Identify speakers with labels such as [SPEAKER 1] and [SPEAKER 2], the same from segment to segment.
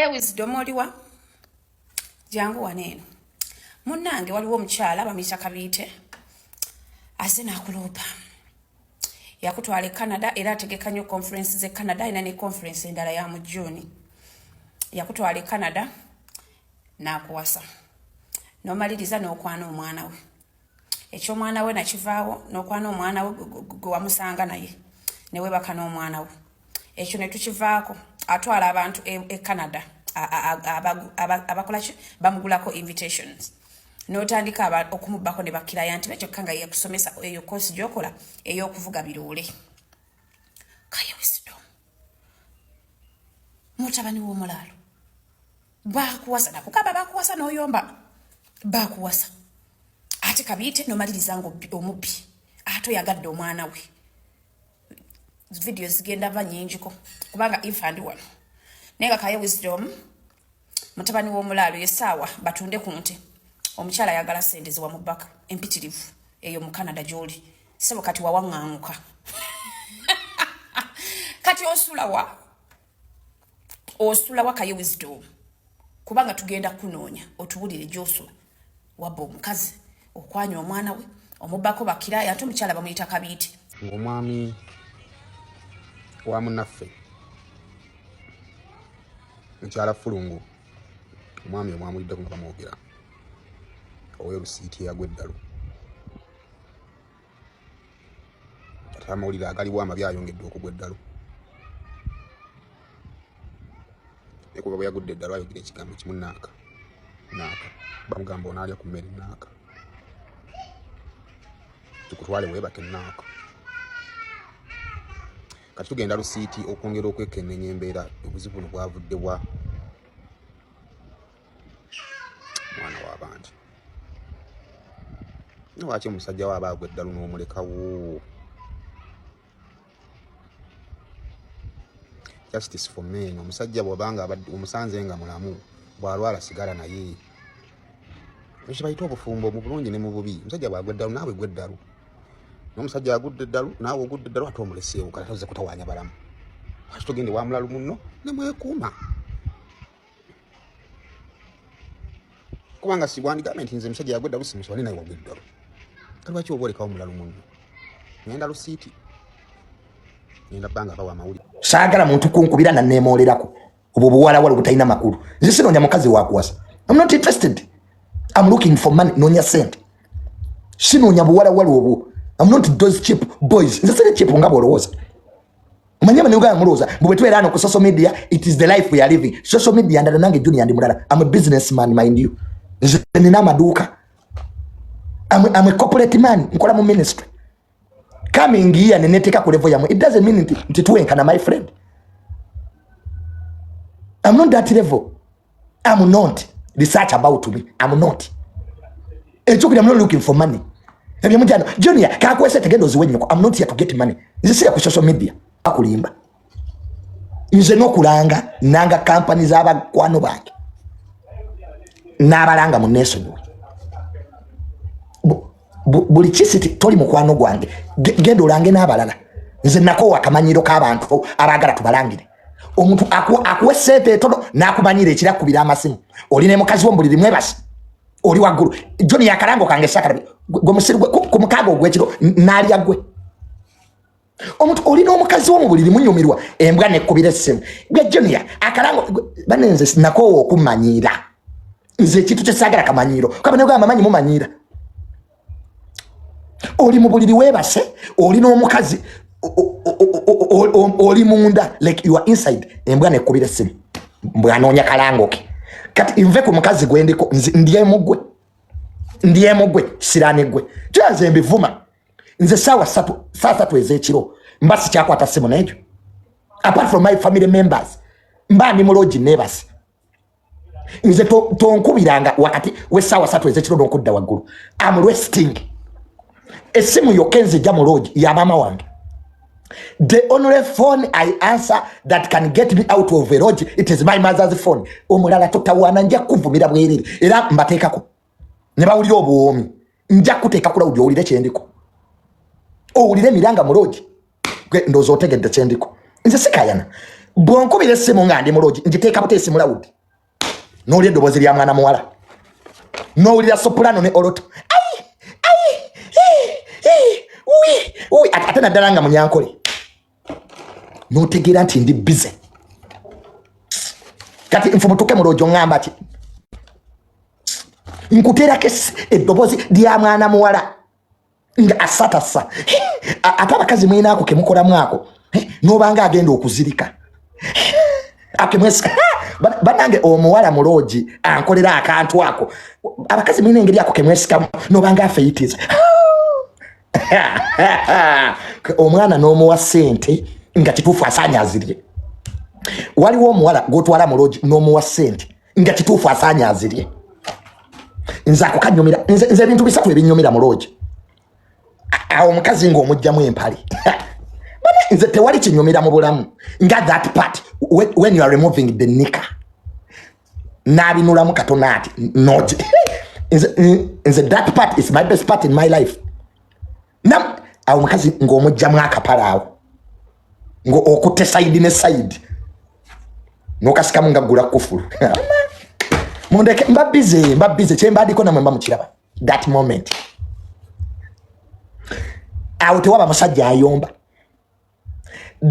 [SPEAKER 1] Kaya Wisdom oliwa jangu waneno munnange waliwo omukyala bamuyita Kabiite azze n'akuloopa yakutwala e Canada era ategeka nnyo conference ze Canada ina ne conference endala ya mu June yakutwala e Canada n'akuwasa n'omaliriza n'okwana omwana we ekyo omwana we nakivaawo n'okwana omwana we gwe wamusanga naye ne webaka n'omwana we ekyo ne tukivaako atwala abantu e Canada abakola bamugulako invitations n'otandika okumubako ne bakiraya nti bekyokka nga yekusomesa eyo kosi gyokola ey'okuvuga biruule. Kaya Wisdom mutabani w'omulaalo bakuwasa nakugamba bakuwasa n'oyomba bakuwasa ate Kabiite n'omaliriza nga omubbi ate oyagadde omwana we videos zigenda va nyinjiko kubanga infandi wano nenga Kaya Wisdom mutabani w'omulaalo yesaawa batunde ku nte omukyala yagala sente ziwa mubaka empitirivu eyo mu Canada gy'oli sebo kati wawaŋŋaŋuka kati osulawa Kaya Wisdom kubanga tugenda kunoonya otubulire gy'osula wabba omukazi okwanya omwana we omubako bakiraya ate omukyala bamuyita Kabiite
[SPEAKER 2] ng'omwami wa munnaffe mukyala Fulungu omwami omwamuliddeko nga bamwogera ow'erusiiti eyagwa eddalu ate amawulire agaliwo amabi ayongedde okugwa eddalu ne kuba bwe yagudde eddalu ayogera ekigambo kimu naaka bamugamba onaalya ku mmere naaka tukutwale weebake naaka kati tugenda lusiiti okwongera okwekennenya embeera obuzibu buno bwavudde bwa mwana w'abantu lwaki omusajja we aba agwa eddalu n'omulekawo justice for men omusajja bw'obanga omusanze nga mulamu bw'alwala sigala naye ekyo bayita obufumbo mu bulungi ne mu bubi omusajja bw'agwa eddalu naawe gwa eddalu n'omusajja agudde eddalu naawe ogudde eddalu ate omuleseewo kale toze kutawaanya balamu lwaki togende wa mulalu munno ne mwekuuma kubanga si bwandigambye nti nze omusajja yagwa eddalu simusole naye wagwa eddalu kale lwaki oba olekawo omulalu munno ngenda lusiiti ngenda bbanga abawa amawulire
[SPEAKER 3] saagala muntu kunkubira na neemolerako obwo buwalawala butalina makulu nze sinoonya mukazi wakuwasa. I'm not interested. I'm looking for money. Noonya sente sinoonya buwalawala obwo. I'm not those cheap boys. Nze sene cheap nga bwolowooza manyama niuga mulooza bwe tubeera ano ku social media. It is the life we are living. Social media ndala nange Junior ndi mulala. I'm a businessman, mind you. Nze nina amaduuka. I'm a corporate man. Nkola mu ministry. Coming here and neteka ku level yamwe. It doesn't mean nti tuwenkana, my friend. I'm not that level. I'm not. Research about me. I'm not. I'm not looking for money. Junior, kakwese tegendo ziwenyeko. I'm not here to get money. Nze ya ku social media. Akulimba. Nze nokulanga nanga company z'abakwano bange. N'abalanga mu nation. Buli kisiti toli mukwano gwange gendo olange n'abalala nze nako akamanyiro k'abantu abagala tubalangire omuntu akuwe sente etono n'akumanyira ekirakubira amasimu oli ne mukazi wo mbuliri mwebasi oli waggulu Joni yakalango kange sakala gwe musiru ku mukago gw'ekiro n'alya gwe omuntu oli n'omukazi wo mu buliri munyumirwa embwa nekkubira essimu gwe Joni akalango banenze nako okumanyira nze kitu kyesagala kamanyiro kabane gwa mamanyi mumanyira oli mu buliri webase oli n'omukazi oli munda like you are inside embwa nekkubira essimu mbwe anoonya kalango ke kati inve ku mukazi gwendiko ndiye mugwe sirane gwe tuyaze mbivuma nze saa 3 ez'ekiro mbasi kyakwata ssimu n'ekyo apart from my family members mba ndi mu lodge nebase nze tonkubiranga wakati we saa 3 ez'ekiro n'okudda waggulu am resting esimu yokenze jamu lodge ya mama wange. The only phone I answer that can get me out of a lodge, it is my mother's phone. Omulala totawana nja kuvumira bwerere era mbateekako ne bawulira obuwoomi nja kuteeka kula udi owulire kyendiko owulire miranga mu lodge gwe ndowooza otegedde kyendiko nze sikayana bwonkubira essimu nga ndi mu lodge njiteeka buteesi mu lawudi n'owulira eddoboozi lya mwana muwala n'owulira soprano ne oloto ate naddala nga Munyankole n'otegeera nti ndi bize kati nfumutuke mu loojo ngamba ki nkuteerako eddoboozi lya mwana muwala nga asatasa ate abakazi mwinaako kemukolamu ako n'obanga agenda okuzirika akemwesika banange omuwala muloogi ankolera akantu ako abakazi mwina engeri ako kemwesikamu n'obanga afeitiza omwana n'omuwa ssente nga kituufu asaanyazirye waliwo omuwala gwotwala muloogi n'omuwa ssente nga kituufu asaanyazirye nze ako kanyumira nze ebintu bisatu ebinyumira muloogi awo omukazi ng'omugjamu empale nze tewali kinyumira mu bulamu nga that part when you are removing the nika n'abinulamu katona ati nogi nze that part is my best part in my life awo omukazi ng'omugjamu akapale awo ng'okutte sayidi ne sayidi n'okasikamu nga gula kufulu mundeke mba bize kyembaddiko namwe mba mukiraba that moment awo tewaba musajja ayomba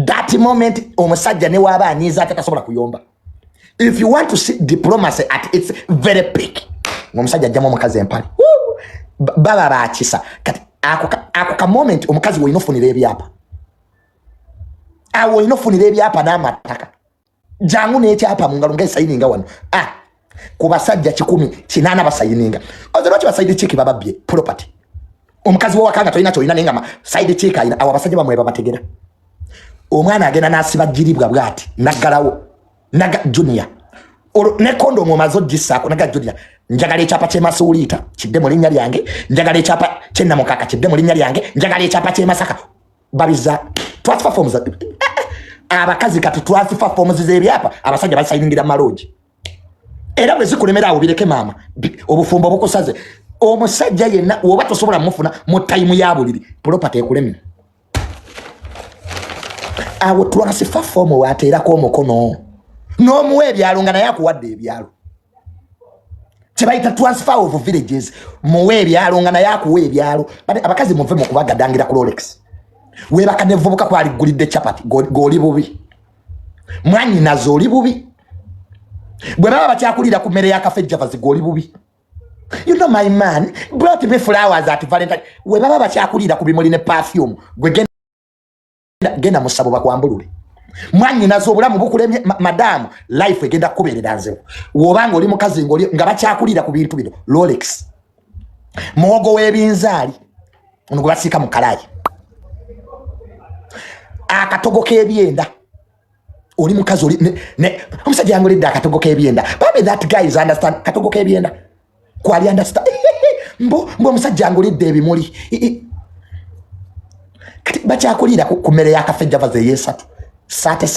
[SPEAKER 3] that moment omusajja ne waba aniza atakasobola kuyomba if you want to see diplomacy at its very peak omusajja ajjamu omukazi empale baba bakisa kati ako ka moment omukazi woyina ofunira ebyapa awo oyina ofunira ebyapa n'amataka jangu n'ekyapa mu ngalo ng'esayininga wano ku basajja 108 basayininga oze lwaki basayidi chiki bababye property omukazi w'owakanga tolina kyolina naye nga sayidi chiki ayina awo abasajja bamwe babategera omwana agenda n'asiba jiribwa bwati naggalawo naga junior ne kondomu omaze ogisaako naga junior njagala ekyapa ky'emasuuliita kidde mu linnya lyange njagala ekyapa ky'ennamukaka kidde mu linnya lyange njagala ekyapa ky'emasaka babiza transfer forms abakazi kati transfer forms z'ebyapa abasajja basayingira maloogi era bwe zikulemera awo bireke maama obufumbo bukusaze omusajja yenna woba tosobola mufuna mu time ya buliri property ekulemera awo transfer form wateerako omukono n'omuwa ebyalo nga naye akuwadde ebyalo kyebayita transfer of villages muwe ebyalo nga naye akuwa ebyalo abakazi muve mu kubagadangira ku Rolex weebaka nevubuka kwaliggulidde chapati g'oli bubi mwanyinazo oli bubi bwe baba bakyakulira ku mmere y'akafe javazi g'oli bubi you know my man brought me flowers at Valentine we baba bakyakulira ku bimuli ne perfume gwe genda musabo bakwambulule mwanyinazo obulamu bukulemye madamu life egenda kubeerera nzewo wobanga oli mukazi nga bakyakulira ku bintu bino Rolex muwogo w'ebinzaali ono gwe basiika mu kalayi akatogo k'ebyenda oli mukazi oli omusajja yangolidde akatogo k'ebyenda babe that guy is understand katogo k'ebyenda kwali understand mbo omusajja yangolidde ebimuli kati bakyakulira ku mmere y'akafe javaze yesatu sate